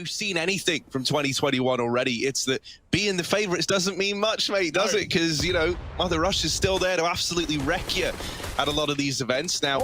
you've seen anything from 2021 already, it's that being the favorites doesn't mean much, mate, does it? Because, you know, Mother Rush is still there to absolutely wreck you at a lot of these events. Now,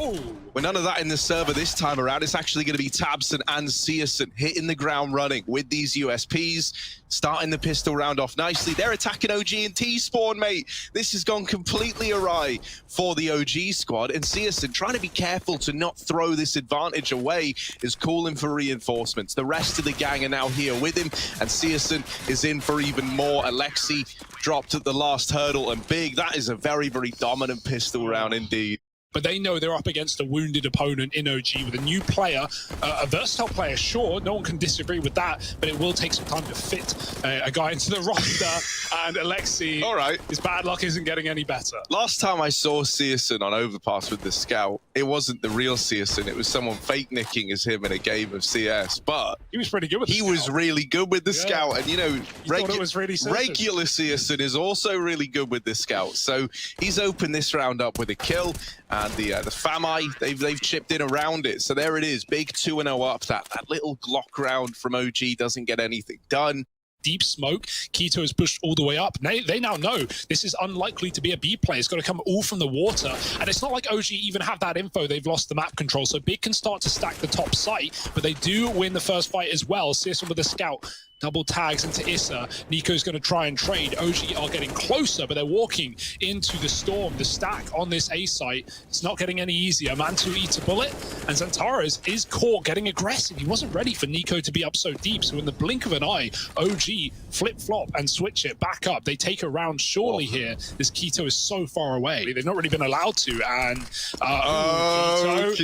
with none of that in the server this time around, it's actually going to be tabseN and seosin hitting the ground running with these USPs, starting the pistol round off nicely. They're attacking OG and T-Spawn, mate. This has gone completely awry for the OG squad, and seosin trying to be careful to not throw this advantage away is calling for reinforcements. The rest of the gang are now here with him, and seosin is in for even more. Alexi dropped at the last hurdle, and Big, that is a very, very dominant pistol round indeed. But they know they're up against a wounded opponent in OG with a new player, a versatile player, sure, no one can disagree with that, but it will take some time to fit a guy into the roster, and Alexi, all right, his bad luck isn't getting any better. Last time I saw seosin on Overpass with the Scout, it wasn't the real seosin, it was someone fake nicking as him in a game of CS, but he was pretty good with the Scout. He was really good with the Scout, and you know, regular seosin is also really good with the Scout, so he's opened this round up with a kill. And the Fami, they've chipped in around it. So there it is, Big 2-0 up. That little Glock round from OG doesn't get anything done. Deep smoke, Keto is pushed all the way up. They now know this is unlikely to be a B play. It's got to come all from the water. And it's not like OG even have that info. They've lost the map control. So Big can start to stack the top site, but they do win the first fight as well. seosin with the Scout. Double tags into Issa. Nico's going to try and trade. OG are getting closer, but they're walking into the storm. The stack on this A site, it's not getting any easier. Mantu eats a bullet, and Xantares is caught getting aggressive. He wasn't ready for Nico to be up so deep, so in the blink of an eye, OG flip-flop and switch it back up. They take a round surely here. This Keto is so far away. They've not really been allowed to, and Keto,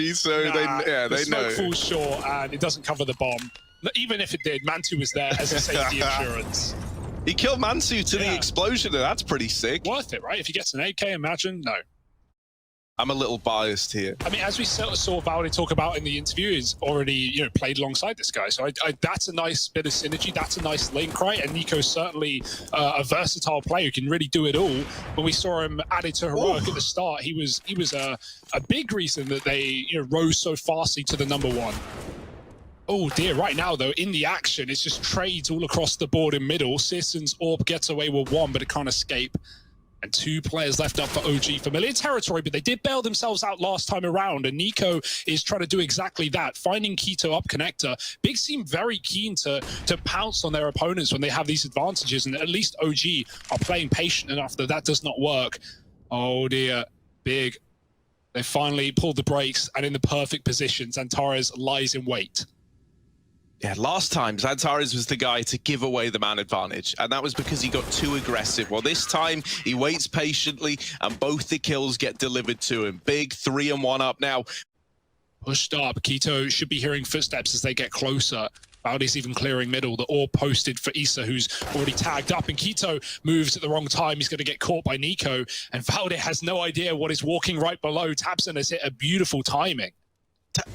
the they smoke know. falls short, and it doesn't cover the bomb. Even if it did, Mantu was there as a safety insurance. He killed Mantu to the explosion, and that's pretty sick. Worth it, right? If he gets an AK, imagine. No. I'm a little biased here. I mean, as we saw Valde talk about in the interview, he's already played alongside this guy. So that's a nice bit of synergy. That's a nice link, right? And Nico's certainly a versatile player who can really do it all. When we saw him added to Heroic at the start, he was a big reason that they rose so fastly to the #1. Oh dear, right now though, in the action, it's just trades all across the board in middle. seosин's AWP gets away with one, but it can't escape. And 2 players left up for OG. Familiar territory, but they did bail themselves out last time around, and Nico is trying to do exactly that, finding Keto up connector. Big seem very keen to pounce on their opponents when they have these advantages, and at least OG are playing patient enough that that does not work. Oh dear, Big. They finally pulled the brakes, and in the perfect position, Xantares lies in wait. Yeah, last time, Xantares was the guy to give away the man advantage, and that was because he got too aggressive. Well, this time, he waits patiently, and both the kills get delivered to him. Big 3-1 up now. Pushed up. Keto should be hearing footsteps as they get closer. Valde's even clearing middle. The AWP posted for Issa, who's already tagged up, and Keto moves at the wrong time. He's going to get caught by Nico, and Valde has no idea what is walking right below. tabseN has hit a beautiful timing.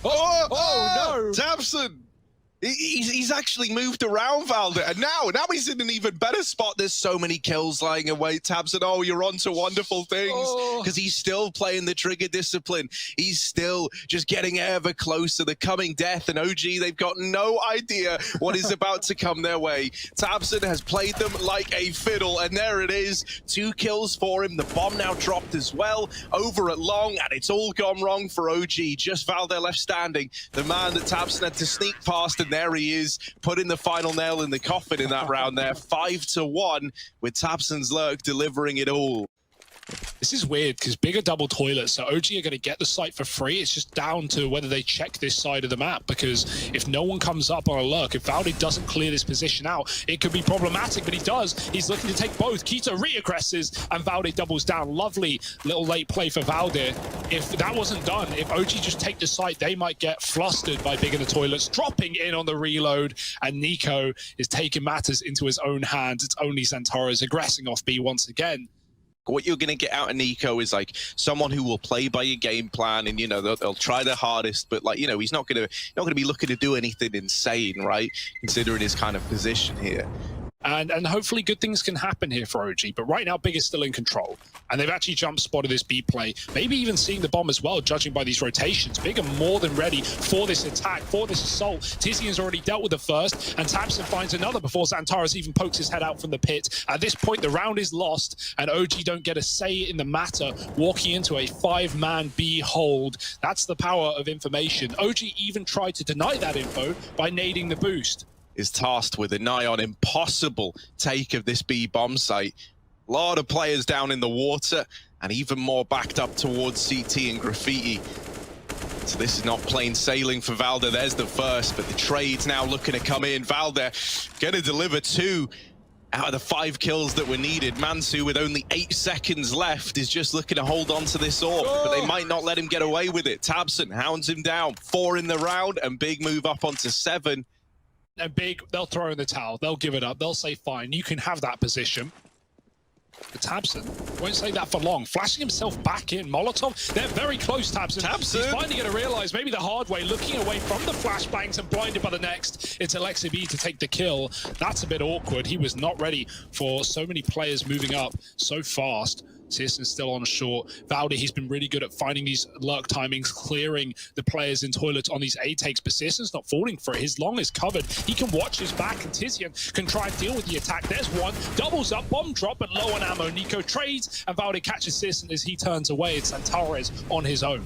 No! tabseN! He's actually moved around Valde, and now he's in an even better spot. There's so many kills lying away. tabseN, oh, you're on to wonderful things, because he's still playing the trigger discipline. He's still just getting ever closer. The coming death, and OG, they've got no idea what is about to come their way. tabseN has played them like a fiddle, and there it is. 2 kills for him. The bomb now dropped as well over at long, and it's all gone wrong for OG. Just Valde left standing, the man that tabseN had to sneak past, and there he is, putting the final nail in the coffin in that round there. 5-1 with tabseN's lurk delivering it all. This is weird because bigger double toilets, so OG are going to get the site for free. It's just down to whether they check this side of the map, because if no one comes up on a lurk, if Valde doesn't clear this position out, it could be problematic, but he does. He's looking to take both. Keto re-aggresses, and Valde doubles down. Lovely little late play for Valde. If that wasn't done, if OG just take the site, they might get flustered by bigger the toilets, dropping in on the reload, and Nico is taking matters into his own hands. It's only Xantares aggressing off B once again. What you're going to get out of Nico is like someone who will play by your game plan, and they'll try their hardest, but he's not going to be looking to do anything insane, right? Considering his kind of position here. And hopefully good things can happen here for OG. But right now, Big is still in control. And they've actually jump spotted this B play. Maybe even seeing the bomb as well, judging by these rotations. Big are more than ready for this attack, for this assault. Tizian's already dealt with the first, and tabseN finds another before Xantares even pokes his head out from the pit. At this point, the round is lost, and OG don't get a say in the matter, walking into a 5-man B hold. That's the power of information. OG even tried to deny that info by nading the boost. Is tasked with a nigh on impossible take of this B bomb site. A lot of players down in the water, and even more backed up towards CT and Graffiti. So this is not plain sailing for Valde. There's the first, but the trade's now looking to come in. Valde gonna deliver 2 out of the 5 kills that were needed. Mansu, with only 8 seconds left, is just looking to hold on to this orb, but they might not let him get away with it. tabseN hounds him down. 4 in the round, and Big move up onto 7. And Big, they'll throw in the towel. They'll give it up. They'll say, fine, you can have that position. But tabseN won't say that for long. Flashing himself back in. Molotov, they're very close, tabseN. He's finally going to realize, maybe the hard way, looking away from the flashbangs and blinded by the next. It's Alexi B to take the kill. That's a bit awkward. He was not ready for so many players moving up so fast. searsSN's still on short. Valde, he's been really good at finding these lurk timings, clearing the players in toilets on these A takes, but searsSN's not falling for it. His long is covered. He can watch his back, and Tizian can try and deal with the attack. There's one, doubles up, bomb drop, but low on ammo. Nico trades, and Valde catches searsSN as he turns away. It's Xantares on his own.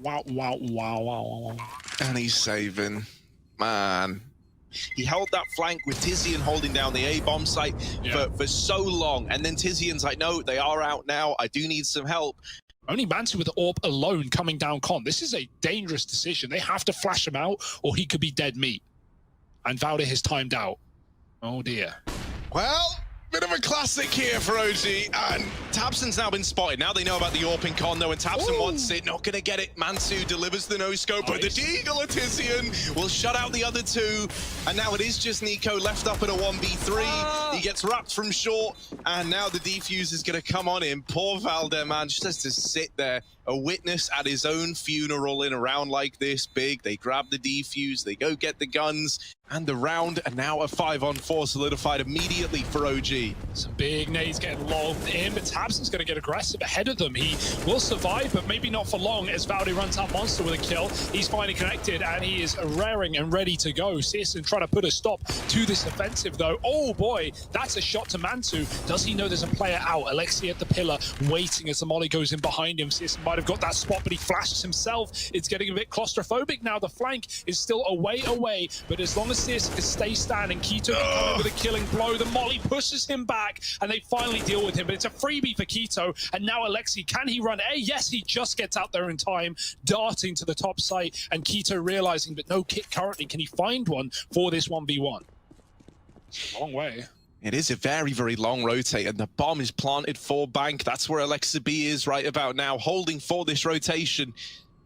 Wow. And he's saving. Man. He held that flank with Tizian holding down the A-bomb site for so long. And then Tizian's like, no, they are out now. I do need some help. Only Mansu with the orb alone coming down con. This is a dangerous decision. They have to flash him out or he could be dead meat. And Valde has timed out. Oh dear. Well, bit of a classic here for OG, and tabseN's now been spotted. Now they know about the AWP in con, though, and tabseN wants it. Not gonna get it. Mansu delivers the no-scope, but the Deagle of Tizian will shut out the other 2. And now it is just Nico left up in a 1v3. He gets wrapped from short, and now the defuse is gonna come on him. Poor Valde, man, just has to sit there, a witness at his own funeral in a round like this big. They grab the defuse, they go get the guns, and the round, and now a 5-on-4 solidified immediately for OG. Some big nades getting lobbed in, but tabseN's going to get aggressive ahead of them. He will survive, but maybe not for long as Valde runs out Monster with a kill. He's finally connected, and he is raring and ready to go. searsSN trying to put a stop to this offensive, though. Oh boy, that's a shot to Mansu. Does he know there's a player out? Alexi at the pillar, waiting as the molly goes in behind him. searsSN might have got that spot, but he flashes himself. It's getting a bit claustrophobic now. The flank is still away, but as long as searsSN can stay standing, Quito can come in with a killing blow. The molly pushes him back, and they finally deal with him, but it's a freebie for Quito. And now Alexi, can he run A? Yes, he just gets out there in time, darting to the top site, and Quito realizing that no kit currently. Can he find one for this 1v1? Long way. It is a very, very long rotate, and the bomb is planted for bank. That's where Alexi B is right about now, holding for this rotation.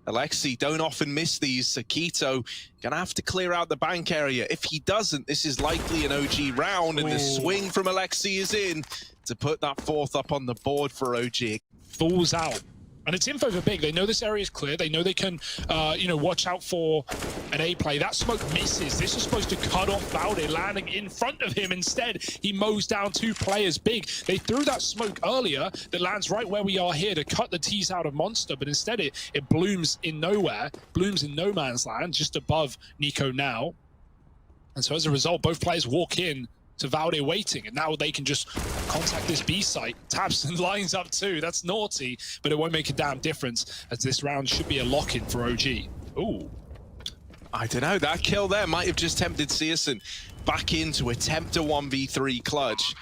Alexi don't often miss these, so Quito gonna have to clear out the bank area. If he doesn't, this is likely an OG round, and the swing from Alexi is in to put that 4th up on the board for OG. Falls out. And it's info for Big. They know this area is clear. They know they can, watch out for an A play. That smoke misses. This is supposed to cut off Valde, landing in front of him. Instead, he mows down 2 players. Big, they threw that smoke earlier that lands right where we are here to cut the T's out of Monster, but instead it blooms in nowhere, blooms in no man's land, just above Nico now. And so as a result, both players walk in to Valde waiting, and now they can just contact this B site. tabseN lines up too. That's naughty, but it won't make a damn difference, as this round should be a lock-in for OG. Ooh. I don't know, that kill there might have just tempted searsSN back in to attempt a 1v3 clutch.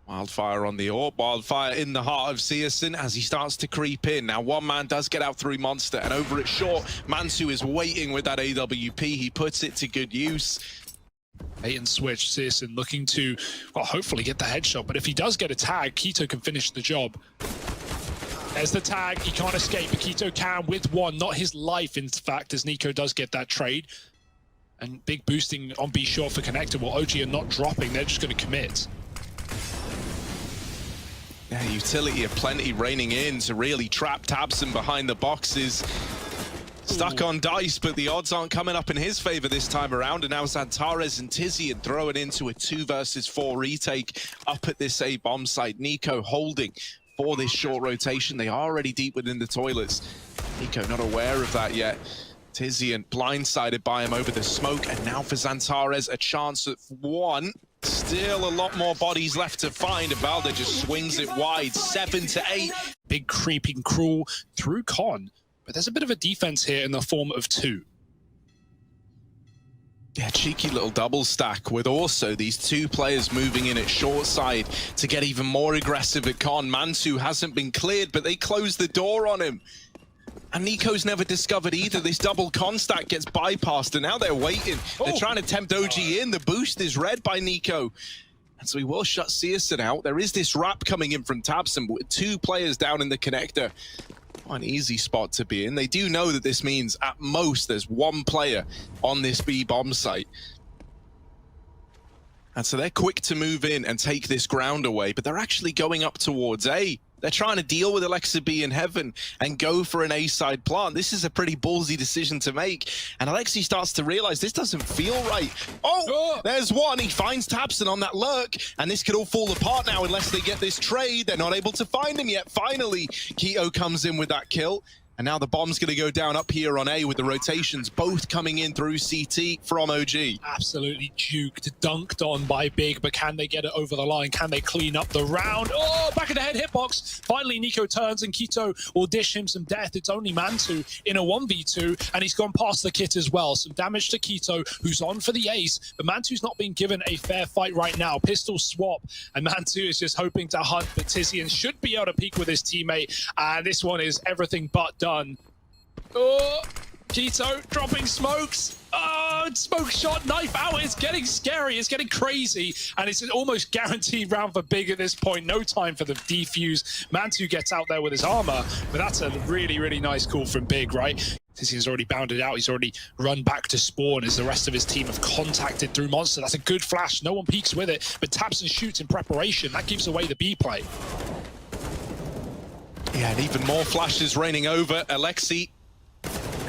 Wildfire on the orb, Wildfire in the heart of searsSN as he starts to creep in. Now one man does get out through Monster, and over at short, Mansu is waiting with that AWP. He puts it to good use. Bait and switch, searsSN looking to, well, hopefully get the headshot, but if he does get a tag, Quito can finish the job. There's the tag, he can't escape, but Quito can with one, not his life in fact, as Nico does get that trade. And Big boosting on B short for connector, while OG are not dropping, they're just going to commit. Yeah, utility aplenty raining in to really trap tabseN behind the boxes. Stuck on dice, but the odds aren't coming up in his favor this time around. And now Xantares and Tizian throwing into a 2 versus 4 retake up at this A bomb site. Nico holding for this short rotation. They are already deep within the toilets. Nico not aware of that yet. Tizian blindsided by him over the smoke. And now for Xantares, a chance at 1. Still a lot more bodies left to find. And Valde just swings it wide, 7 to 8. Big creeping crawl through Con. But there's a bit of a defense here in the form of 2. Yeah, cheeky little double stack with also these 2 players moving in at short side to get even more aggressive at Con. Mantu hasn't been cleared, but they closed the door on him. And Nico's never discovered either. This double con stack gets bypassed, and now they're waiting. They're trying to tempt OG in. The boost is read by Nico. And so he will shut Searson out. There is this wrap coming in from Tabson, but with 2 players down in the connector. An easy spot to be in. They do know that this means at most there's 1 player on this B bomb site. And so they're quick to move in and take this ground away, but they're actually going up towards A. They're trying to deal with Alexa B in heaven and go for an A-side plant. This is a pretty ballsy decision to make. And Alexi starts to realize this doesn't feel right. Oh, there's one. He finds Tabson on that lurk. And this could all fall apart now unless they get this trade. They're not able to find him yet. Finally, Keto comes in with that kill. And now the bomb's going to go down up here on A with the rotations both coming in through CT from OG. Absolutely duked, dunked on by Big, but can they get it over the line? Can they clean up the round? Oh, back of the head hitbox. Finally, Nico turns and Keto will dish him some death. It's only Mantu in a 1v2, and he's gone past the kit as well. Some damage to Keto, who's on for the ace, but Mantu's not being given a fair fight right now. Pistol swap, and Mantu is just hoping to hunt, but Tizian should be able to peek with his teammate, and this one is everything but done. Oh, Keto dropping smokes. Oh, smoke shot, knife out. It's getting scary. It's getting crazy. And it's an almost guaranteed round for Big at this point. No time for the defuse. Mantu gets out there with his armor. But that's a really, really nice call from Big, right? Tizian's already bounded out. He's already run back to spawn as the rest of his team have contacted through Monster. That's a good flash. No one peeks with it. But Tabson shoots in preparation. That gives away the B play. Yeah, and even more flashes raining over. Alexi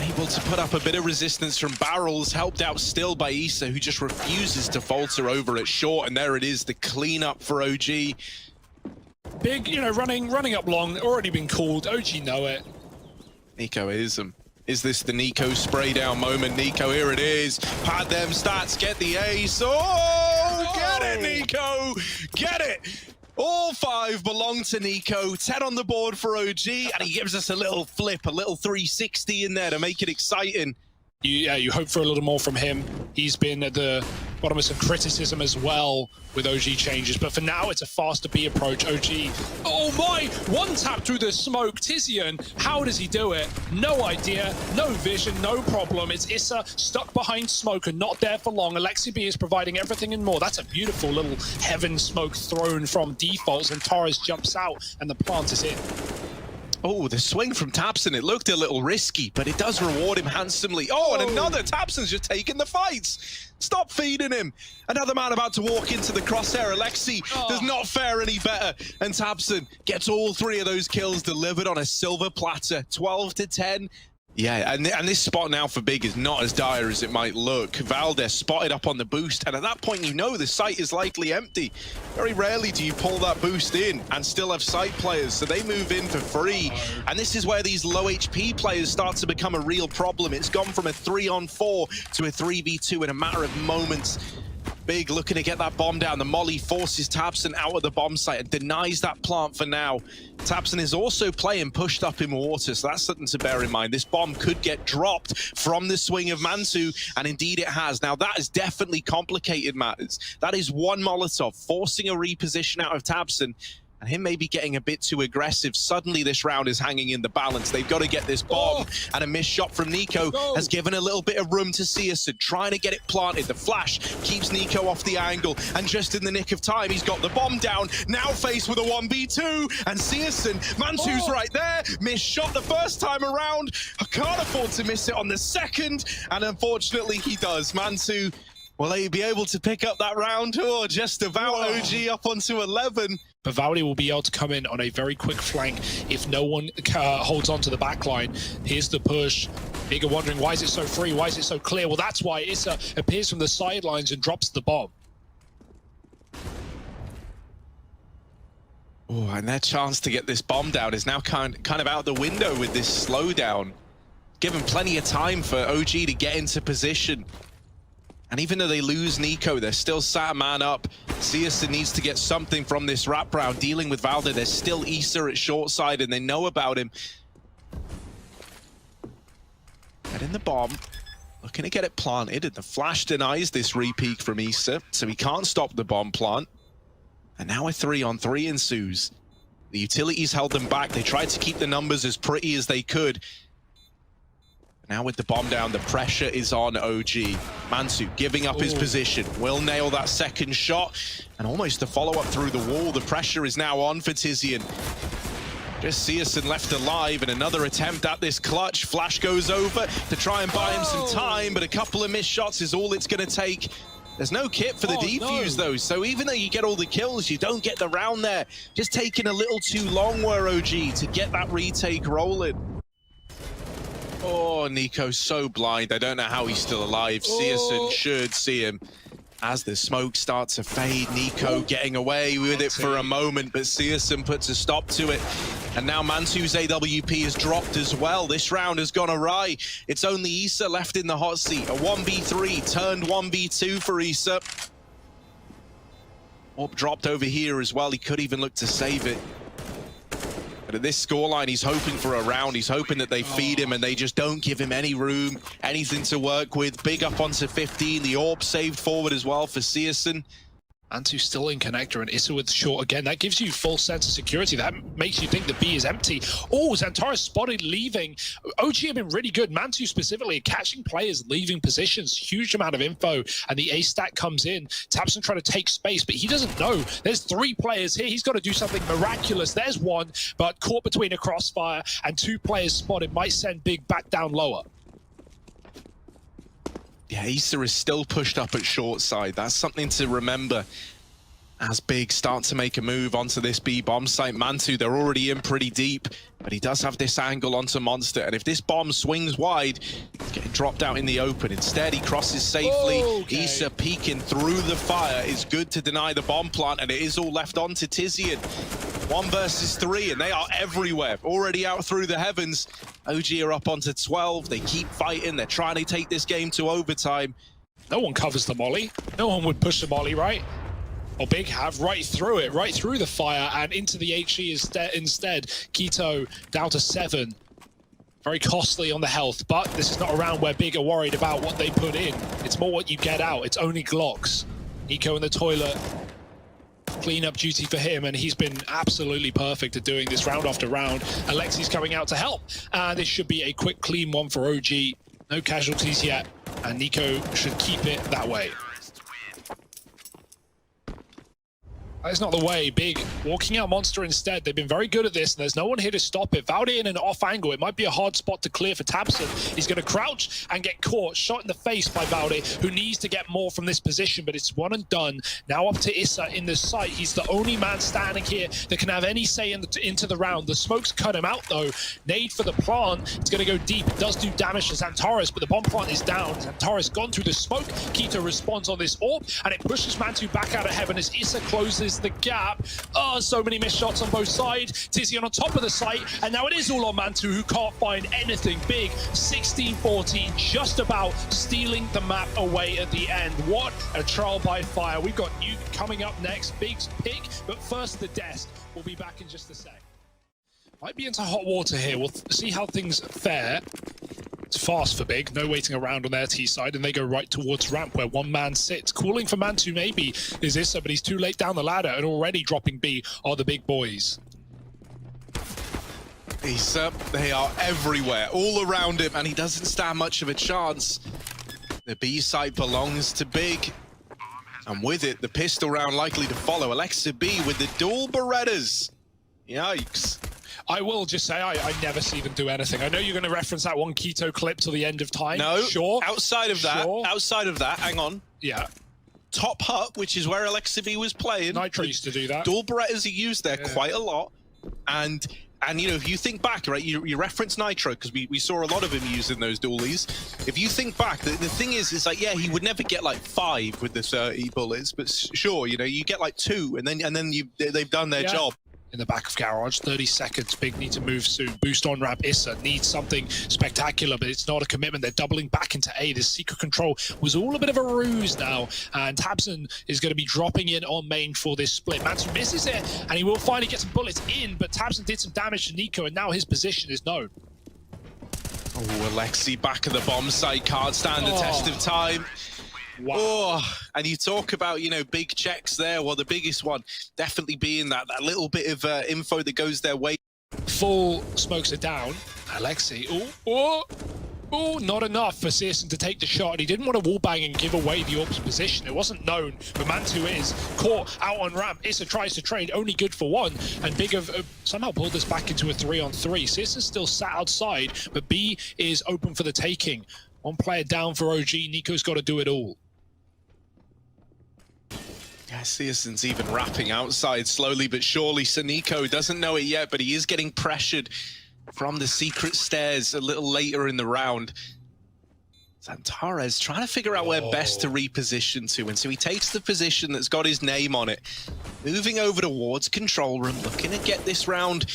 able to put up a bit of resistance from barrels, helped out still by Issa, who just refuses to falter over at short. And there it is, the cleanup for OG. Big, you know, running up long, already been called. OG know it. Nico is him. Is this the Nico spray down moment? Nico, here it is. Pad them stats, get the ace. Oh, get it, Nico! Get it! All 5 belong to Nico, 10 on the board for OG, and he gives us a little flip, a little 360 in there to make it exciting. You hope for a little more from him. He's been at the bottom of some criticism as well with OG changes, but for now it's a faster B approach. OG, oh my, 1 tap through the smoke. Tizian, how does he do it? No idea, no vision, no problem. It's Issa stuck behind smoke and not there for long. Alexi B is providing everything and more. That's a beautiful little heaven smoke thrown from defaults, and Torres jumps out and the plant is in. Oh, the swing from Tabson, it looked a little risky, but it does reward him handsomely. Oh, and another, Tabson's just taking the fights. Stop feeding him. Another man about to walk into the crosshair. Alexi does not fare any better. And Tabson gets all 3 of those kills delivered on a silver platter, 12 to 10. Yeah, and this spot now for Big is not as dire as it might look. Valdez spotted up on the boost, and at that point you know the site is likely empty. Very rarely do you pull that boost in and still have site players, so they move in for free. And this is where these low HP players start to become a real problem. It's gone from a 3-on-4 to a 3v2 in a matter of moments. Big looking to get that bomb down. The molly forces Tabson out of the bomb site and denies that plant for now. Tabson is also playing pushed up in water, so that's something to bear in mind. This bomb could get dropped from the swing of Mantu, and indeed it has. Now that has definitely complicated matters. That is 1 Molotov forcing a reposition out of Tabson, and him maybe getting a bit too aggressive. Suddenly this round is hanging in the balance. They've got to get this bomb, and a missed shot from Nico has given a little bit of room to Searson, trying to get it planted. The flash keeps Nico off the angle, and just in the nick of time, he's got the bomb down, now faced with a 1v2, and Searson, Mantu's right there, missed shot the first time around. I can't afford to miss it on the second, and unfortunately he does. Mantu Will they be able to pick up that round? Or just about. OG up onto 11. But Valdi will be able to come in on a very quick flank if no one holds on to the back line. Here's the push. Big are wondering, why is it so free? Why is it so clear? Well, that's why Issa appears from the sidelines and drops the bomb. Oh, and their chance to get this bomb down is now kind of out the window with this slowdown. Given plenty of time for OG to get into position. And even though they lose Nico, they're still sat a man up. Searson needs to get something from this wraparound. Dealing with Valda, there's still Issa at short side, and they know about him. And in the bomb, looking to get it planted, and the flash denies this re-peek from Issa, so he can't stop the bomb plant. And now a 3-on-3 ensues. The utilities held them back. They tried to keep the numbers as pretty as they could. Now with the bomb down, the pressure is on OG. Mansu giving up his position. Will nail that second shot. And almost the follow-up through the wall. The pressure is now on for Tizian. Just Searson left alive, and another attempt at this clutch. Flash goes over to try and buy him some time, but a couple of missed shots is all it's going to take. There's no kit for the defuse, though, so even though you get all the kills, you don't get the round there. Just taking a little too long were OG to get that retake rolling. Oh, Nico's so blind. I don't know how he's still alive. Searson should see him. As the smoke starts to fade, Nico getting away with it for a moment, but Searson puts a stop to it. And now Mansu's AWP is dropped as well. This round has gone awry. It's only Issa left in the hot seat. A 1v3 turned 1v2 for Issa. Orb dropped over here as well. He could even look to save it. But at this scoreline, he's hoping for a round. He's hoping that they feed him and they just don't give him any room, anything to work with. Big up onto 15. The orb saved forward as well for Searson. Mantu still in connector and Issa with short again. That gives you full sense of security. That makes you think the B is empty. Oh, Xantares spotted leaving. OG have been really good. Mantu specifically catching players leaving positions. Huge amount of info. And the A stack comes in. tabseN trying to take space, but he doesn't know. There's 3 players here. He's got to do something miraculous. There's one, but caught between a crossfire and 2 players spotted. Might send Big back down lower. Yeah, Issa is still pushed up at short side. That's something to remember as Big start to make a move onto this B bomb site. Mantu, they're already in pretty deep, but he does have this angle onto Monster. And if this bomb swings wide, it's getting dropped out in the open. Instead, he crosses safely. Issa peeking through the fire is good to deny the bomb plant, and it is all left on to Tizian. 1 versus 3, and they are everywhere. Already out through the heavens. OG are up onto 12. They keep fighting. They're trying to take this game to overtime. No one covers the molly. No one would push the molly, right? Or Big have right through it, right through the fire and into the HE instead. Keto down to 7. Very costly on the health, but this is not a round where Big are worried about what they put in. It's more what you get out. It's only Glocks. Nico in the toilet. Cleanup duty for him, and he's been absolutely perfect at doing this round after round. Alexi's coming out to help, and this should be a quick, clean one for OG. No casualties yet, and Nico should keep it that way. That's not the way. Big walking out Monster instead. They've been very good at this, and there's no one here to stop it. Valdi in an off angle. It might be a hard spot to clear for tabseN. He's going to crouch and get caught. Shot in the face by Valdi, who needs to get more from this position, but it's one and done. Now up to Issa in the site. He's the only man standing here that can have any say into the round. The smoke's cut him out, though. Nade for the plant. It's going to go deep. It does do damage to Xantares, but the bomb plant is down. Xantares gone through the smoke. Keto responds on this orb, and it pushes Mantu back out of heaven as Issa closes the gap. Oh, so many missed shots on both sides. Tizian on top of the site, and now it is all on Mantu, who can't find anything. Big 16-14, just about stealing the map away at the end. What a trial by fire. We've got Nuke coming up next. Big's pick, but first the desk. We'll be back in just a sec. Might be into hot water here. We'll see how things fare. It's fast for Big, no waiting around on their T side, and they go right towards ramp where one man sits. Calling for Mantu maybe is Issa, but he's too late down the ladder, and already dropping B are the big boys. Issa, they are everywhere, all around him, and he doesn't stand much of a chance. The B site belongs to Big, and with it, the pistol round likely to follow. Alexa B with the dual Berettas. Yikes. I will just say I never see them do anything. I know you're going to reference that one Keto clip till the end of time. No, sure. outside of that, hang on. Yeah. Top hut, which is where Alexa was playing. Nitro used to do that. Dual Berettas are used there quite a lot. And you know, if you think back, right, you reference Nitro, because we saw a lot of him using those dualies. If you think back, the thing is like, yeah, he would never get like 5 with the 30 bullets, but sure, you know, you get like 2, and then they've done their job. In the back of Garage, 30 seconds. Big need to move soon. Boost on ramp. Issa needs something spectacular, but it's not a commitment. They're doubling back into A. This secret control was all a bit of a ruse now, and Tabson is going to be dropping in on main for this split. Mansu misses it, and he will finally get some bullets in, but Tabson did some damage to Nico, and now his position is known. Oh, Alexi back at the bomb site, can't stand the test of time. Wow. Oh, and you talk about, you know, big checks there. Well, the biggest one definitely being that little bit of info that goes their way. Full smokes it down. Alexi, oh, not enough for Searson to take the shot. And he didn't want to wallbang and give away the Orb's position. It wasn't known, but Mantu is caught out on ramp. Issa tries to trade, only good for 1. And Big have somehow pulled this back into a 3-on-3. Searson's still sat outside, but B is open for the taking. 1 player down for OG. Nico's got to do it all. Yeah, Searson's even wrapping outside slowly but surely. So Nico doesn't know it yet, but he is getting pressured from the secret stairs a little later in the round. Zantares trying to figure out where best to reposition to, and so he takes the position that's got his name on it. Moving over towards control room, looking to get this round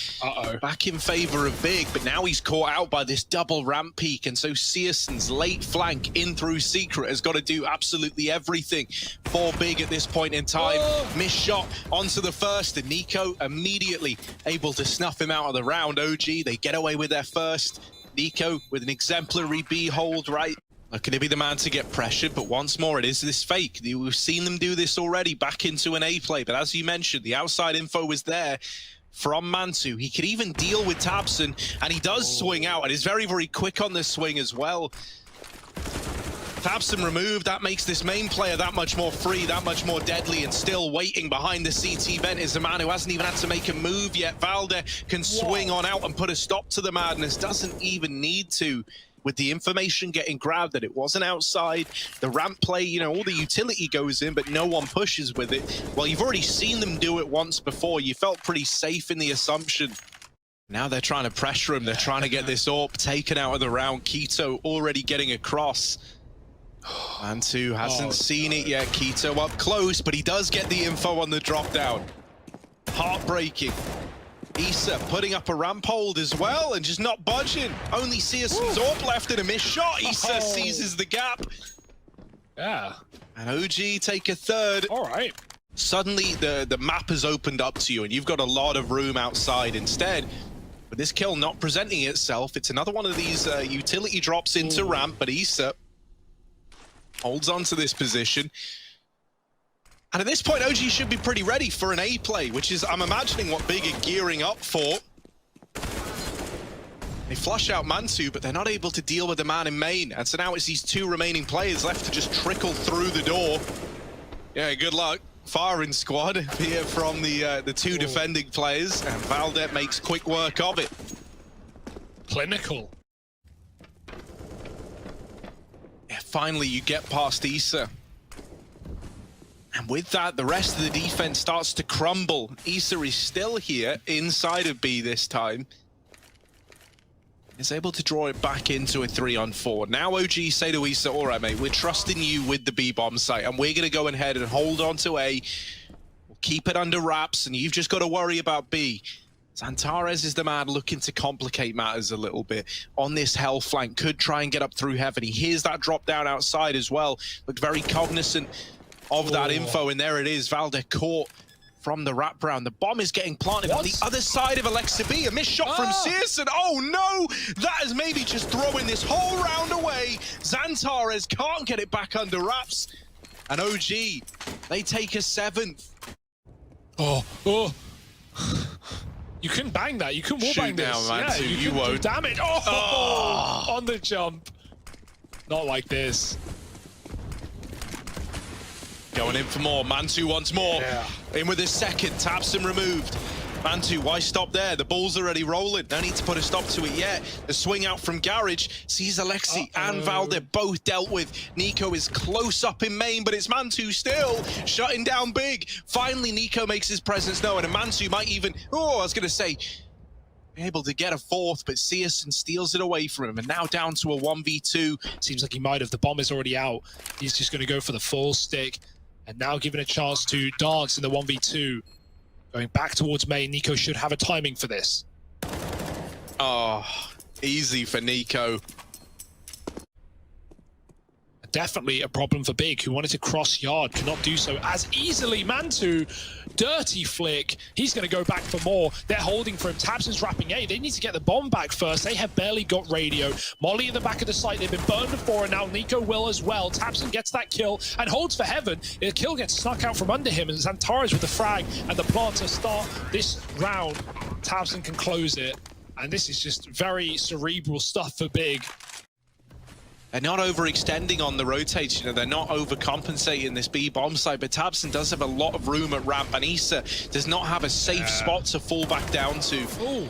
back in favor of Big, but now he's caught out by this double ramp peak, and so Searson's late flank in through secret has got to do absolutely everything for Big at this point in time. Missed shot onto the first, and Nico immediately able to snuff him out of the round. OG, they get away with their first. Nico with an exemplary B hold, right? Looking to be the man to get pressured, but once more, it is this fake. We've seen them do this already back into an A play, but as you mentioned, the outside info was there from Mantu. He could even deal with Tabson, and he does swing out, and is very, very quick on this swing as well. Tabson removed, that makes this main player that much more free, that much more deadly, and still waiting behind the CT vent is the man who hasn't even had to make a move yet. Valde can swing on out and put a stop to the madness, doesn't even need to. With the information getting grabbed that it wasn't outside, the ramp play, you know, all the utility goes in, but no one pushes with it. Well, you've already seen them do it once before. You felt pretty safe in the assumption. Now they're trying to pressure him. They're trying to get this AWP taken out of the round. Keto already getting across. Mantu hasn't seen it yet. Keto up close, but he does get the info on the drop down. Heartbreaking. Issa putting up a ramp hold as well and just not budging. Only Searson's AWP left in a missed shot. Issa seizes the gap. Yeah. And OG take a third. All right. Suddenly the map has opened up to you and you've got a lot of room outside. Instead, with this kill not presenting itself, it's another one of these utility drops into ramp, but Issa holds on to this position. And at this point, OG should be pretty ready for an A play, which is, I'm imagining, what Big are gearing up for. They flush out Mantu, but they're not able to deal with the man in main. And so now it's these 2 remaining players left to just trickle through the door. Yeah, good luck. Firing squad here from the 2 defending players. And Valde makes quick work of it. Clinical. Yeah, finally, you get past Issa. And with that, the rest of the defense starts to crumble. Issa is still here inside of B this time. Is able to draw it back into a 3-on-4. Now OG say to Issa, all right, mate, we're trusting you with the B-bomb site, and we're going to go ahead and hold on to A. We'll keep it under wraps, and you've just got to worry about B. Zantares is the man looking to complicate matters a little bit on this hell flank. Could try and get up through heaven. He hears that drop down outside as well. Looked very cognizant of that info, and there it is. Valde caught from the wraparound. The bomb is getting planted on the other side of Alexa B. A missed shot from Searson. Oh no! That is maybe just throwing this whole round away. Zantares can't get it back under wraps. And OG, they take a 7th. You couldn't bang that. You couldn't wallbang this. Shoot now, Mantu. Yeah, you won't. Damn it. On the jump. Not like this. Going in for more. Mantu once more. In with his second. Tabson removed. Mantu, why stop there? The ball's already rolling. No need to put a stop to it yet. The swing out from Garage sees Alexi and Valde both dealt with. Nico is close up in main, but it's Mantu still shutting down big. Finally, Nico makes his presence known, and Mantu might even, I was going to say, be able to get a fourth, but Searson steals it away from him, and now down to a 1v2. Seems like he might have. The bomb is already out. He's just going to go for the full stick, and now given a chance to dance in the 1v2. Going back towards main, Nico should have a timing for this. Oh, easy for Nico. Definitely a problem for Big, who wanted to cross yard, cannot do so as easily. Mantu, dirty flick. He's going to go back for more. They're holding for him. Tabson's wrapping A. They need to get the bomb back first. They have barely got radio. Molly in the back of the site. They've been burned before, and now Nico will as well. Tabson gets that kill and holds for heaven. The kill gets snuck out from under him, and Xantares with the frag and the plant to start this round. Tabson can close it, and this is just very cerebral stuff for Big. They're not overextending on the rotates, they're not overcompensating this B bomb site, but Tabson does have a lot of room at ramp, and Issa does not have a safe spot to fall back down to. Ooh.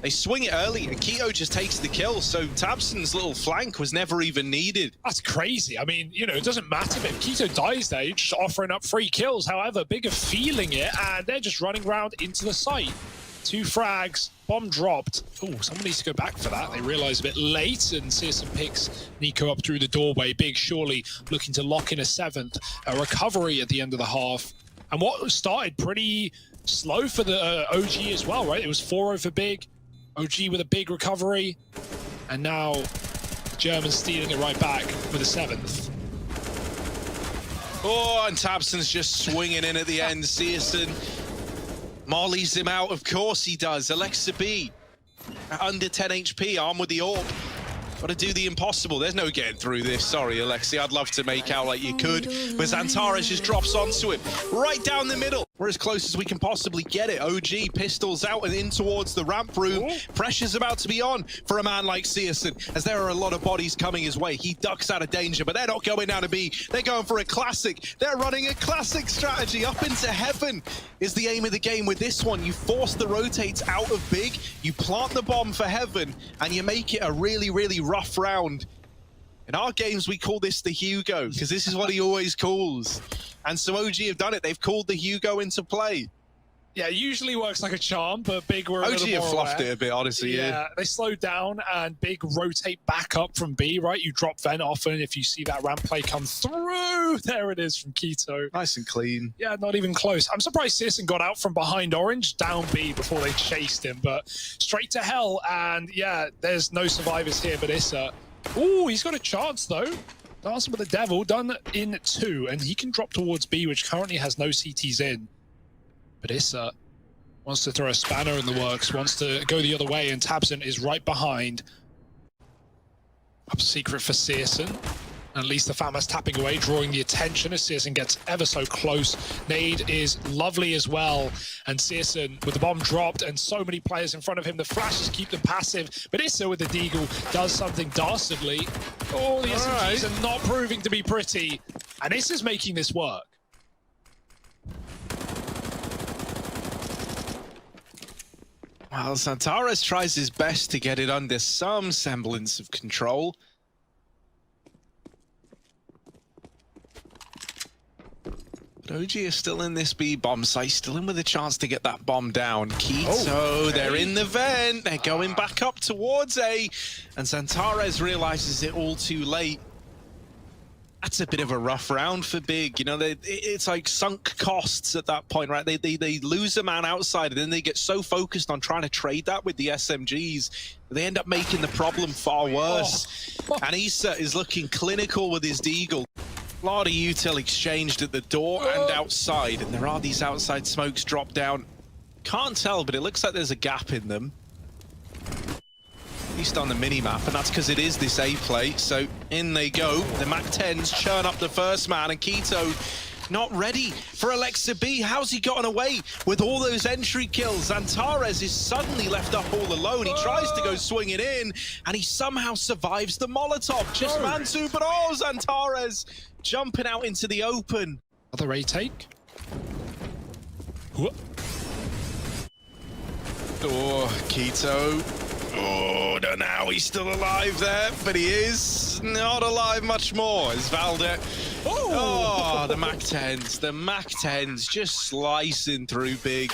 They swing it early, and Keto just takes the kill, so Tabson's little flank was never even needed. That's crazy. I mean, you know, it doesn't matter if Keto dies there, you're just offering up free kills. However, Big are feeling it, and they're just running around into the site. 2 frags, bomb dropped. Oh, someone needs to go back for that. They realize a bit late, and Searson picks Nico up through the doorway. Big surely looking to lock in a 7th. A recovery at the end of the half. And what started pretty slow for the OG as well, right? It was 4-0 for Big. OG with a big recovery. And now Germans stealing it right back with a 7th. Oh, and Tabson's just swinging in at the end. Searson mollies him out, of course he does. Alexa B, under 10 HP, armed with the orb. Got to do the impossible. There's no getting through this. Sorry, Alexi. I'd love to make out like you could. But Xantares just drops onto him. Right down the middle. We're as close as we can possibly get it. OG pistols out and in towards the ramp room. Pressure's about to be on for a man like Searson, as there are a lot of bodies coming his way. He ducks out of danger, but they're not going down to B. They're going for a classic. They're running a classic strategy. Up into heaven is the aim of the game with this one. You force the rotates out of Big, you plant the bomb for heaven, and you make it a really, really rough round. In our games, we call this the Hugo, because this is what he always calls. And so OG have done it. They've called the Hugo into play. Yeah, it usually works like a charm, but Big were a OG little more have fluffed aware. it a bit, honestly. Yeah, they slowed down, and Big rotate back up from B, right? You drop Vent often if you see that ramp play come through. There it is from Keto. Nice and clean. Yeah, not even close. I'm surprised Searson got out from behind Orange, down B before they chased him, but straight to hell. And yeah, there's no survivors here, but Issa. Ooh, he's got a chance though. Dancing with the Devil, done in 2, and he can drop towards B, which currently has no CTs in. But Issa wants to throw a spanner in the works, wants to go the other way, and Tabson is right behind. Up secret for Searson. At least the Famas tapping away, drawing the attention as Searson gets ever so close. Nade is lovely as well. And Searson, with the bomb dropped and so many players in front of him, the flashes keep them passive. But Issa with the Deagle does something dastardly. Oh, the SMGs are not proving to be pretty. And Issa's making this work. Well, Xantares tries his best to get it under some semblance of control. But OG is still in this B bomb site, still in with a chance to get that bomb down. Keto, they're in the vent, they're going back up towards A, and Xantares realizes it all too late. That's a bit of a rough round for Big. You know, it's like sunk costs at that point, right? They lose a man outside, and then they get so focused on trying to trade that with the SMGs, they end up making the problem far worse. And Issa is looking clinical with his Deagle. A lot of util exchanged at the door and outside, and there are these outside smokes drop down. Can't tell, but it looks like there's a gap in them. At least on the mini-map, and that's because it is this A plate, so in they go. The MAC-10s churn up the first man, and Keto not ready for Alexa B. How's he gotten away with all those entry kills? Xantares is suddenly left up all alone. He tries to go swing it in, and he somehow survives the Molotov. Just Mantu, but Xantares jumping out into the open. Another A take. Oh, Keto. Oh, don't know how he's still alive there, but he is not alive much more. Is Valde. Oh, the Mac 10s. The Mac 10s just slicing through Big.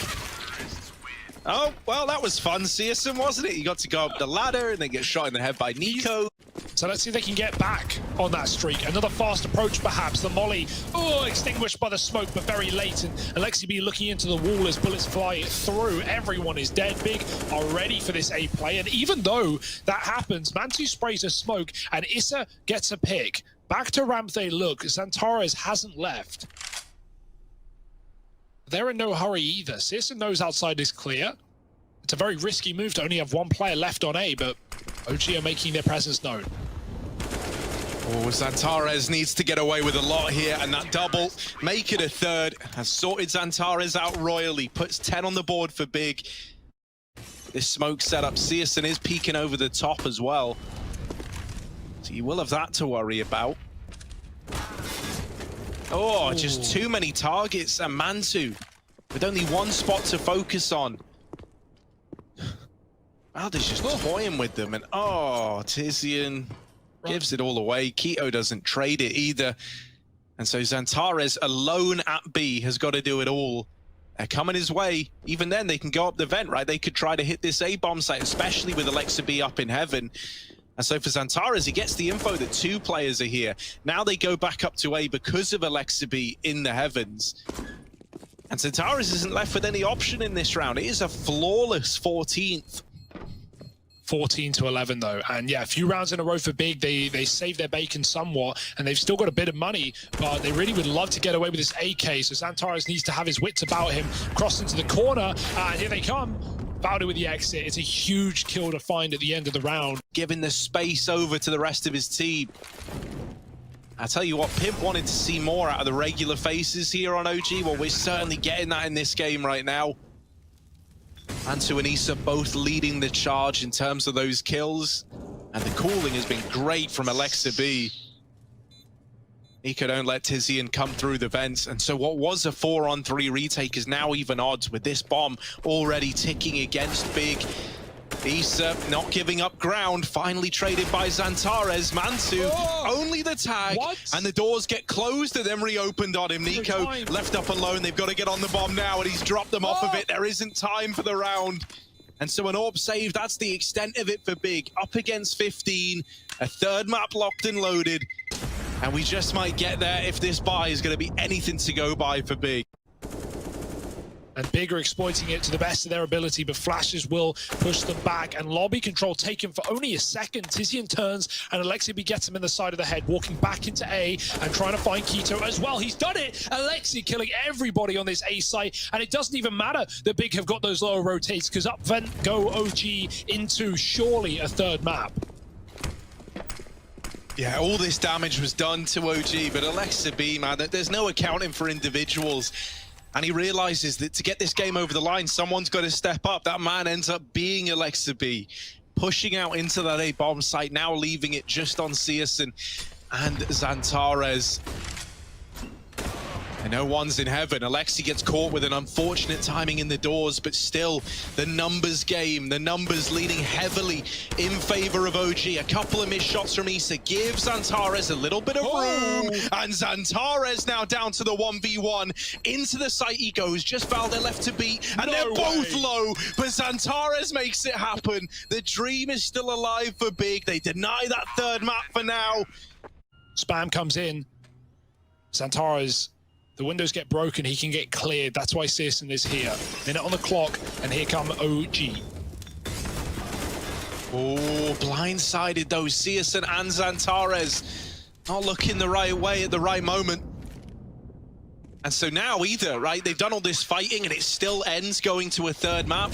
Oh, well, that was fun, Searson, wasn't it? You got to go up the ladder and then get shot in the head by Nico. So let's see if they can get back on that streak. Another fast approach, perhaps. The molly, extinguished by the smoke, but very late. And Alexi B looking into the wall as bullets fly through. Everyone is dead. Big are ready for this A play. And even though that happens, Mantu sprays a smoke, and Issa gets a pick. Back to ramp they look. Zantares hasn't left. They're in no hurry either. Searson knows outside is clear. It's a very risky move to only have one player left on A, but OG are making their presence known. Oh, Zantares needs to get away with a lot here, and that double, make it a third, has sorted Zantares out royally, puts 10 on the board for Big. This smoke setup, Searson is peeking over the top as well. So you will have that to worry about. Oh, just too many targets, and Mantu with only one spot to focus on. Valde's just toying with them, and Tizian gives it all away. Keto doesn't trade it either. And so Zantares alone at B has got to do it all. They're coming his way. Even then, they can go up the vent, right? They could try to hit this A-bomb site, especially with Alexa B up in heaven. And so for Zantares, he gets the info that 2 players are here. Now they go back up to A because of Alexa B in the heavens. And Zantares isn't left with any option in this round. It is a flawless 14th. 14-11 though, and yeah, a few rounds in a row for Big. They save their bacon somewhat, and they've still got a bit of money, but they really would love to get away with this AK. So Zantares needs to have his wits about him. Cross into the corner, and here they come. Valde with the exit. It's a huge kill to find at the end of the round, giving the space over to the rest of his team. I tell you what, Pimp wanted to see more out of the regular faces here on OG. Well, we're certainly getting that in this game right now. Mantu and Issa both leading the charge in terms of those kills. And the cooling has been great from Alexa B. Nico don't let Tizian come through the vents. And so what was a 4-on-3 retake is now even odds with this bomb already ticking against Big. Issa not giving up ground, finally traded by Zantares. Mantu, only the tag, and the doors get closed and then reopened on him. Nico left up alone. They've got to get on the bomb now, and he's dropped them off of it. There isn't time for the round. And so an orb save, that's the extent of it for Big. Up against 15, a third map locked and loaded. And we just might get there if this buy is going to be anything to go by for Big. And Big are exploiting it to the best of their ability, but flashes will push them back. And lobby control taken for only a second. Tizian turns, and Alexi B gets him in the side of the head, walking back into A and trying to find Keto as well. He's done it! Alexi killing everybody on this A site, and it doesn't even matter that Big have got those lower rotates, because up vent go OG into surely a third map. Yeah, all this damage was done to OG, but Alexa B, man, there's no accounting for individuals. And he realizes that to get this game over the line, someone's got to step up. That man ends up being Alexa B, pushing out into that A-bomb site, now leaving it just on Searson and Zantares. And no one's in heaven. Alexi gets caught with an unfortunate timing in the doors, but still, the numbers game, the numbers leaning heavily in favor of OG. A couple of missed shots from Issa gives Zantares a little bit of room, and Zantares now down to the 1v1. Into the site he goes, just Valde left to beat, and they're both low, but Zantares makes it happen. The dream is still alive for Big. They deny that third map for now. Spam comes in. Zantares, the windows get broken, he can get cleared. That's why Searson is here. Minute on the clock, and here come OG. Oh, blindsided though, Searson and Zantares. Not looking the right way at the right moment. And so now either, right, they've done all this fighting and it still ends going to a third map,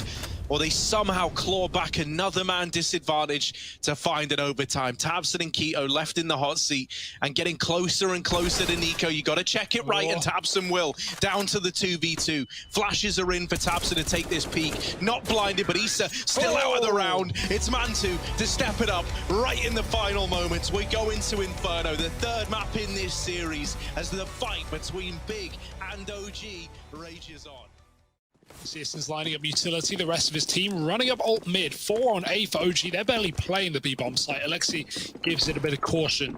or they somehow claw back another man disadvantage to find an overtime. tabseN and Keto left in the hot seat and getting closer and closer to Nico. You got to check it right, and tabseN will. Down to the 2v2. Flashes are in for tabseN to take this peak. Not blinded, but Issa still out of the round. It's Mantu to step it up right in the final moments. We go into Inferno, the third map in this series, as the fight between Big and OG rages on. Searson's lining up utility, the rest of his team running up alt mid. 4 on A for OG. They're barely playing the B-bomb site. Alexi gives it a bit of caution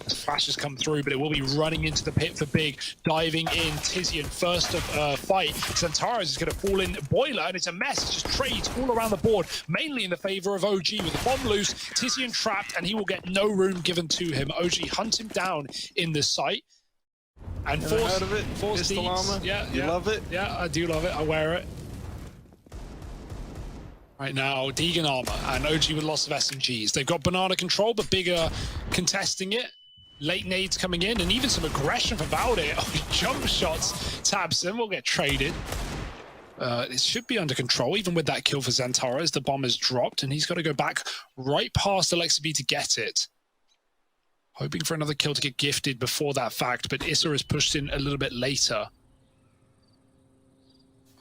as flashes come through, but it will be running into the pit for Big. Diving in, Tizian first of fight. Xantares is going to fall in Boiler, and it's a mess. It's just trades all around the board, mainly in the favor of OG. With the bomb loose, Tizian trapped, and he will get no room given to him. OG hunt him down in the site. And force heard of it? Force Pistol armor? Yeah, You love it? Yeah, I do love it. I wear it. Right now, Deegan armor and OG with lots of SMGs. They've got banana control, but Bigger contesting it. Late nades coming in, and even some aggression for Valde. Oh, jump shots. Tabson will get traded. It should be under control, even with that kill for Xantares. The bomb has dropped, and he's got to go back right past Alexi to get it. Hoping for another kill to get gifted before that fact, but Issa is pushed in a little bit later.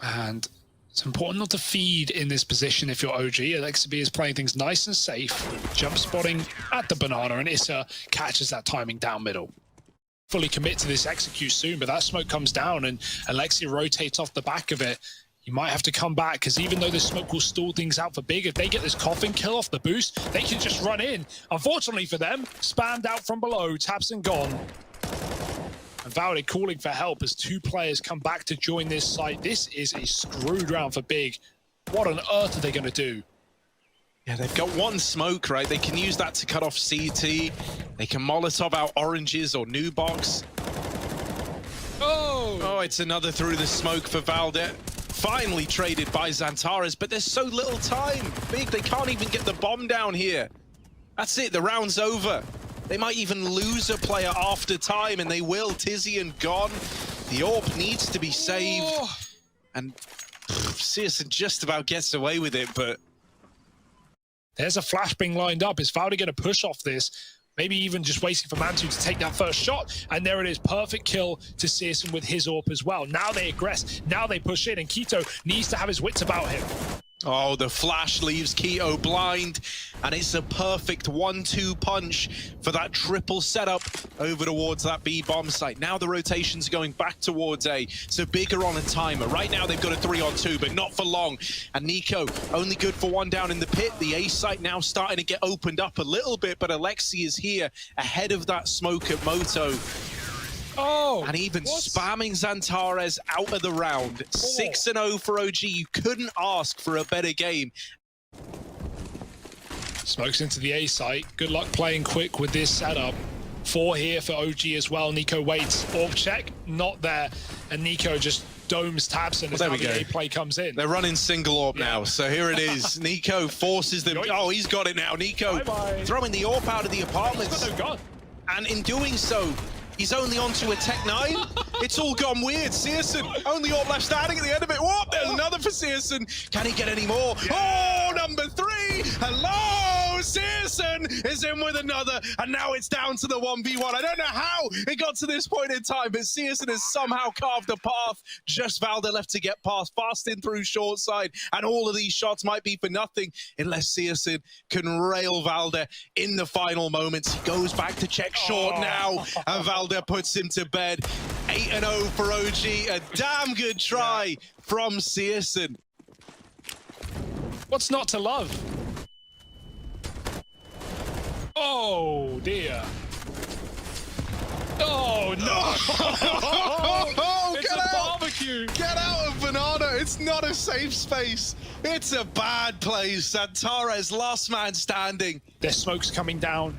And it's important not to feed in this position if you're OG. Alexi is playing things nice and safe, jump spotting at the banana, and Issa catches that timing down middle. Fully commit to this execute soon, but that smoke comes down and Alexi rotates off the back of it. You might have to come back, because even though this smoke will stall things out for Big, if they get this coffin kill off the boost, they can just run in. Unfortunately for them, spammed out from below, Tabson gone. And Valde calling for help as 2 players come back to join this site. This is a screwed round for Big. What on earth are they going to do? Yeah, they've got 1 smoke, right? They can use that to cut off CT. They can Molotov out oranges or new box. Oh, it's another through the smoke for Valde. Finally traded by Xantares, but there's so little time. Big, they can't even get the bomb down here. That's it, the round's over. They might even lose a player after time, and they will. Tizian gone. The AWP needs to be saved. And Searson just about gets away with it, but... There's a flash being lined up. Is Valde going to push off this? Maybe even just waiting for Mantu to take that first shot. And there it is. Perfect kill to Searson with his AWP as well. Now they aggress. Now they push in. And Quito needs to have his wits about him. Oh, the flash leaves Quito blind, and it's a perfect 1-2 punch for that triple setup over towards that B bomb site. Now the rotation's going back towards A, so Bigger on a timer. Right now they've got a 3-on-2, but not for long. And Nico, only good for 1 down in the pit. The A site now starting to get opened up a little bit, but Alexi is here ahead of that smoke at Moto. Oh, and even spamming Xantares out of the round. 6-0 for OG. You couldn't ask for a better game. Smokes into the A site. Good luck playing quick with this setup. 4 here for OG as well. Nico waits. AWP check, not there. And Nico just domes Tabson as the A play comes in. They're running single AWP now, so here it is. Nico forces them. Oh, he's got it now. Nico throwing the AWP out of the apartment. He's got no gun. And in doing so, he's only onto a Tech 9. It's all gone weird. Searson, only AWP left standing at the end of it. Whoop, there's another for Searson. Can he get any more? Yeah. Oh, number 3. Hello, Searson is in with another. And now it's down to the 1v1. I don't know how it got to this point in time, but Searson has somehow carved a path. Just Valde left to get past, fast in through short side. And all of these shots might be for nothing unless Searson can rail Valde in the final moments. He goes back to check short now, and Valde puts him to bed. 8-0 for OG. A damn good try from Searson. What's not to love? Oh, dear. Oh, no. It's a barbecue. Get out of Banana. It's not a safe space. It's a bad place. Xantares, last man standing. There's smokes coming down,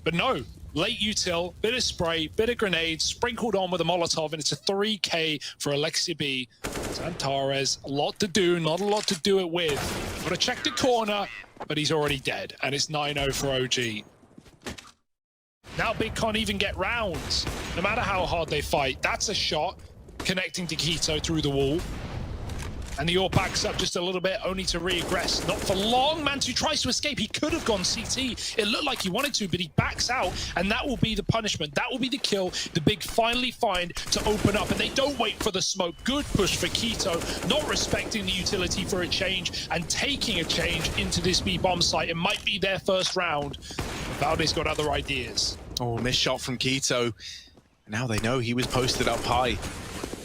but no. Late util, bit of spray, bit of grenades, sprinkled on with a Molotov, and it's a 3K for Alexi B. Xantares, a lot to do, not a lot to do it with. Got to check the corner, but he's already dead, and it's 9-0 for OG. Now Big can't even get rounds, no matter how hard they fight. That's a shot connecting to Quito through the wall. And the AWP backs up just a little bit, only to re-aggress. Not for long. Mantu tries to escape. He could have gone CT. It looked like he wanted to, but he backs out, and that will be the punishment. That will be the kill. The Big finally find to open up, and they don't wait for the smoke. Good push for Quito, not respecting the utility for a change, and taking a change into this B bomb site. It might be their first round. Valde's got other ideas. Oh, missed shot from Quito. Now they know he was posted up high.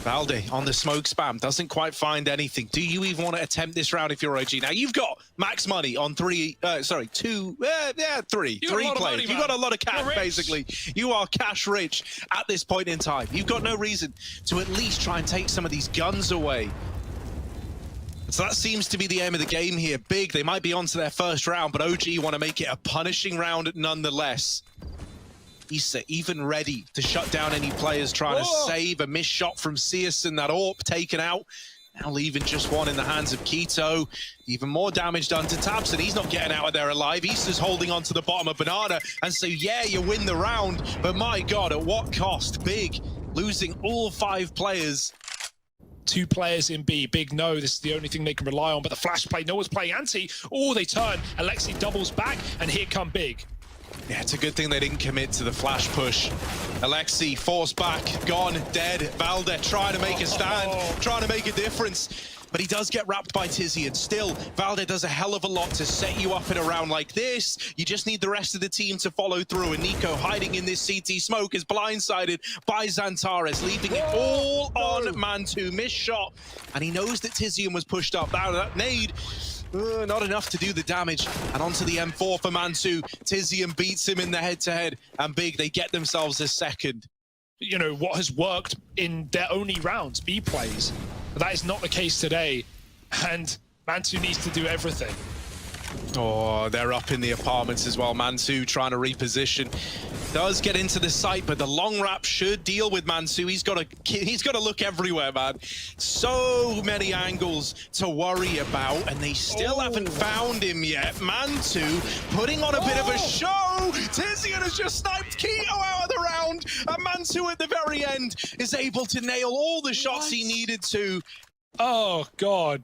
Valde on the smoke spam, doesn't quite find anything. Do you even want to attempt this round if you're OG? Now, you've got max money on three players. You've got a lot of cash, basically. You are cash rich at this point in time. You've got no reason to at least try and take some of these guns away. So that seems to be the aim of the game here. Big, they might be on to their first round, but OG want to make it a punishing round nonetheless. Issa even ready to shut down any players trying to save a missed shot from Searson. That AWP taken out. Now leaving just one in the hands of Keto. Even more damage done to tabseN. He's not getting out of there alive. Issa's holding on to the bottom of Banana. And so, yeah, you win the round. But my God, at what cost? Big losing all 5 players. 2 players in B. Big no, this is the only thing they can rely on. But the flash play, no one's playing anti. Oh, they turn. Alexi doubles back, and here come Big. Yeah, it's a good thing they didn't commit to the flash push. Alexi forced back, gone, dead. Valde trying to make a stand, trying to make a difference. But he does get wrapped by TiziaN. Still, Valde does a hell of a lot to set you up in a round like this. You just need the rest of the team to follow through. And NiKo hiding in this CT smoke is blindsided by Xantares, leaving it all on Mantu. Missed shot. And he knows that TiziaN was pushed up. That nade, not enough to do the damage. And onto the M4 for Mantu. TiziaN beats him in the head-to-head. And Big, they get themselves a second. You know, what has worked in their only rounds, B plays. But that is not the case today, and Mantu needs to do everything. Oh, they're up in the apartments as well. Mantu trying to reposition. Does get into the site, but the long wrap should deal with Mantu. He's got to look everywhere, man. So many angles to worry about, and they still haven't found him yet. Mantu putting on a bit of a show. TiziaN has just sniped Keto out of the round, and Mantu at the very end is able to nail all the shots he needed to. Oh, God.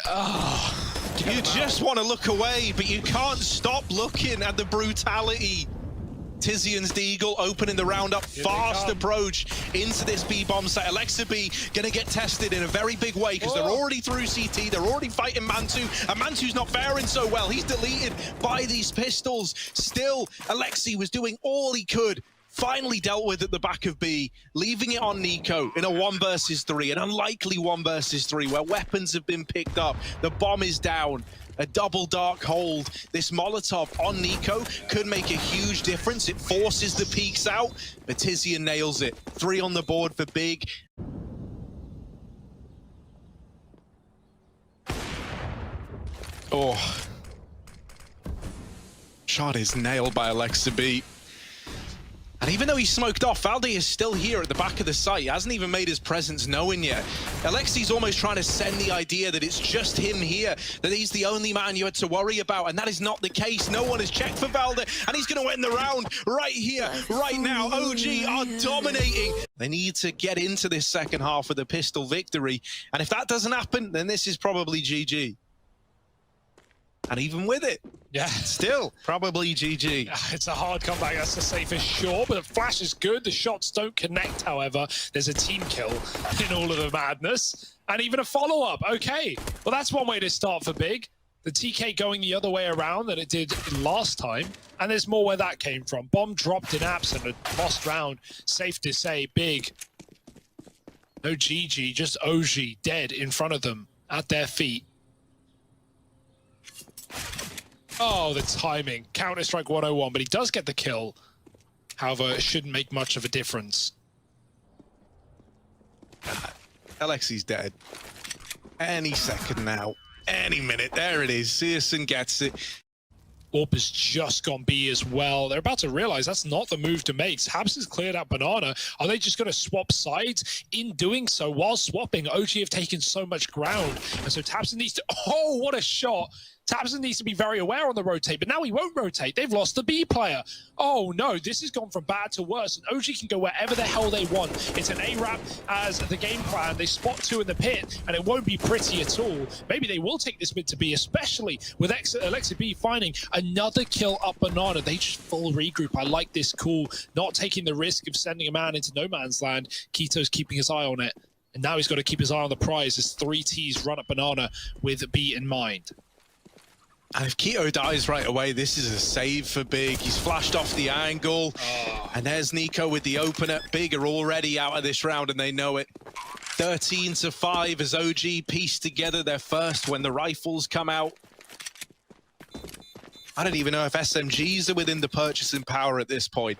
Oh. You just want to look away, but you can't stop looking at the brutality. TiziaN's Deagle opening the round up, fast approach into this B bomb site. Alexa B gonna get tested in a very big way because they're already through CT, they're already fighting Mantu, and Mantu's not faring so well. He's deleted by these pistols. Still, Alexi was doing all he could. Finally dealt with at the back of B, leaving it on NiKo in a 1 versus 3, an unlikely 1 versus 3 where weapons have been picked up, the bomb is down, a double dark hold. This Molotov on NiKo could make a huge difference. It forces the peaks out, but TiziaN nails it. 3 on the board for Big. Oh. Shot is nailed by Alexa B. And even though he's smoked off, Valde is still here at the back of the site. He hasn't even made his presence known yet. Alexi's almost trying to send the idea that it's just him here, that he's the only man you had to worry about, and that is not the case. No one has checked for Valde, and he's going to win the round right here, right now. OG are dominating. They need to get into this second half with a pistol victory, and if that doesn't happen, then this is probably GG. And even with it, yeah, still probably GG. It's a hard comeback, that's the safest, sure, but the flash is good. The shots don't connect, however. There's a team kill in all of the madness, and even a follow-up. Okay, well, that's one way to start for Big. The TK going the other way around than it did last time, and there's more where that came from. Bomb dropped in absent, a lost round. Safe to say, Big. No GG, just OG dead in front of them at their feet. Oh, the timing. Counter-Strike 101, but he does get the kill. However, it shouldn't make much of a difference. Alexi's dead. Any second now. Any minute. There it is. Searson gets it. AWP has just gone B as well. They're about to realize that's not the move to make. tabseN's cleared out Banana. Are they just going to swap sides? In doing so, while swapping, OG have taken so much ground. And so tabseN needs to... Oh, what a shot. tabseN needs to be very aware on the rotate, but now he won't rotate. They've lost the B player. Oh no, this has gone from bad to worse, and OG can go wherever the hell they want. It's an ARAP as the game plan. They spot 2 in the pit, and it won't be pretty at all. Maybe they will take this mid to B, especially with Alexa B finding another kill up Banana. They just full regroup. I like this call, not taking the risk of sending a man into no man's land. Keto's keeping his eye on it, and now he's got to keep his eye on the prize as 3 Ts run up Banana with B in mind. And if Keto dies right away, this is a save for Big. He's flashed off the angle. And there's Nico with the opener. Big are already out of this round and they know it. 13-5 as OG piece together their first when the rifles come out. I don't even know if SMGs are within the purchasing power at this point.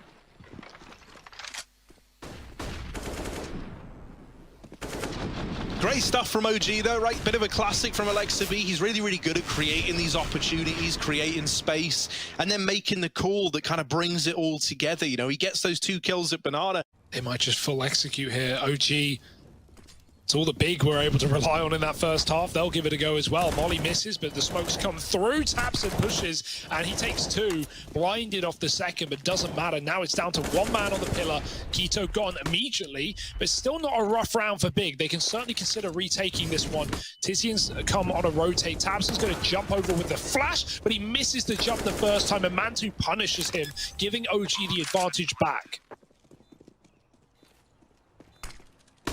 Great stuff from OG though, right? Bit of a classic from Alexa B. He's really, really good at creating these opportunities, creating space, and then making the call that kind of brings it all together. You know, he gets those 2 kills at Banana. They might just full execute here. OG, it's all the Big were able to rely on in that first half. They'll give it a go as well. Molly misses, but the smokes come through. Taps and pushes, and he takes 2. Blinded off the second, but doesn't matter. Now it's down to 1 man on the pillar. Keto gone immediately, but still not a rough round for Big. They can certainly consider retaking this one. Tizian's come on a rotate. Tabson's going to jump over with the flash, but he misses the jump the first time, and Mantu punishes him, giving OG the advantage back.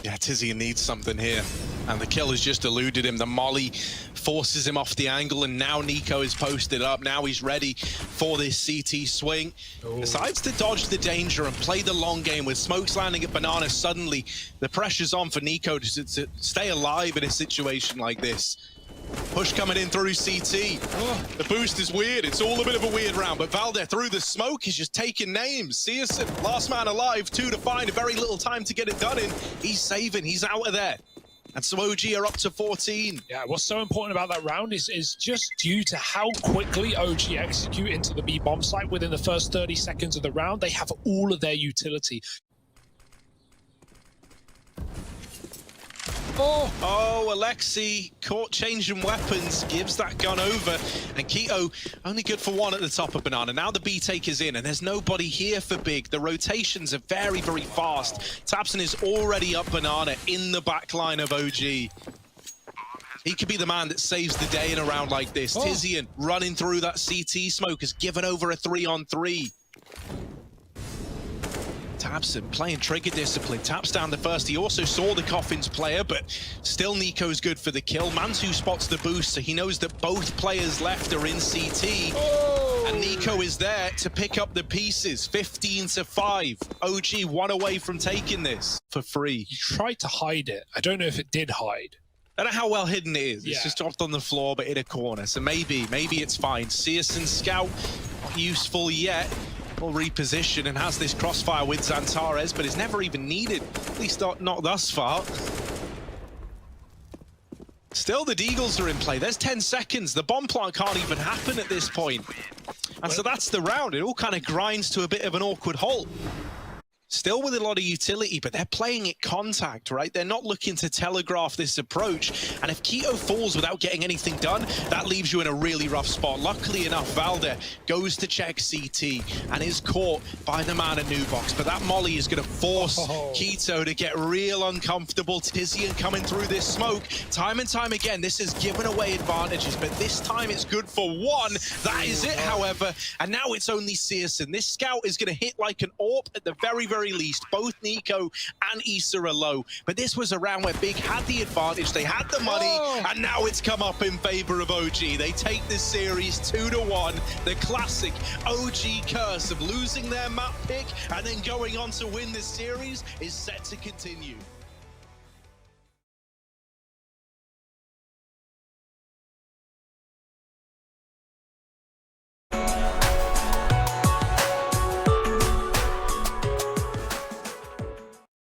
Yeah, Tizian needs something here. And the kill has just eluded him. The molly forces him off the angle, and now Nico is posted up. Now he's ready for this CT swing. Ooh. Decides to dodge the danger and play the long game with smokes landing at Banana. Suddenly, the pressure's on for Nico to stay alive in a situation like this. Push coming in through CT. Oh, the boost is weird. It's all a bit of a weird round, but Valde through the smoke is just taking names. Searson, last man alive, 2 to find, very little time to get it done in. He's saving, he's out of there. And so OG are up to 14. Yeah, what's so important about that round is just due to how quickly OG execute into the B bomb site within the first 30 seconds of the round. They have all of their utility. Oh, Alexi caught changing weapons, gives that gun over, and Keto only good for 1 at the top of Banana. Now the B take is in, and there's nobody here for Big. The rotations are very, very fast. Tapson is already up Banana in the back line of OG. He could be the man that saves the day in a round like this. Tizian running through that CT smoke has given over a 3-on-3. Tabson playing trigger discipline, taps down the first. He also saw the Coffins player, but still Nico's good for the kill. Mantu spots the boost, so he knows that both players left are in CT. And Nico is there to pick up the pieces. 15-5. OG 1 away from taking this for free. He tried to hide it. I don't know if it did hide. I don't know how well hidden it is. Yeah. It's just dropped on the floor, but in a corner. So maybe it's fine. Searson scout, not useful yet. Will reposition and has this crossfire with Xantares, but is never even needed, at least not thus far. Still, the Deagles are in play. There's 10 seconds. The bomb plant can't even happen at this point. And so that's the round. It all kind of grinds to a bit of an awkward halt. Still with a lot of utility, but they're playing it contact, right? They're not looking to telegraph this approach. And if Keto falls without getting anything done, that leaves you in a really rough spot. Luckily enough, Valde goes to check CT and is caught by the man at Nubox. But that molly is going to force Keto to get real uncomfortable. Tizian coming through this smoke. Time and time again, this has given away advantages, but this time it's good for 1. That is it, however. And now it's only Searson. This scout is going to hit like an AWP at the very least. Both Nico and Issa are low, but this was a round where Big had the advantage, they had the money, and now it's come up in favor of OG. They take this series 2-1. The classic OG curse of losing their map pick and then going on to win this series is set to continue.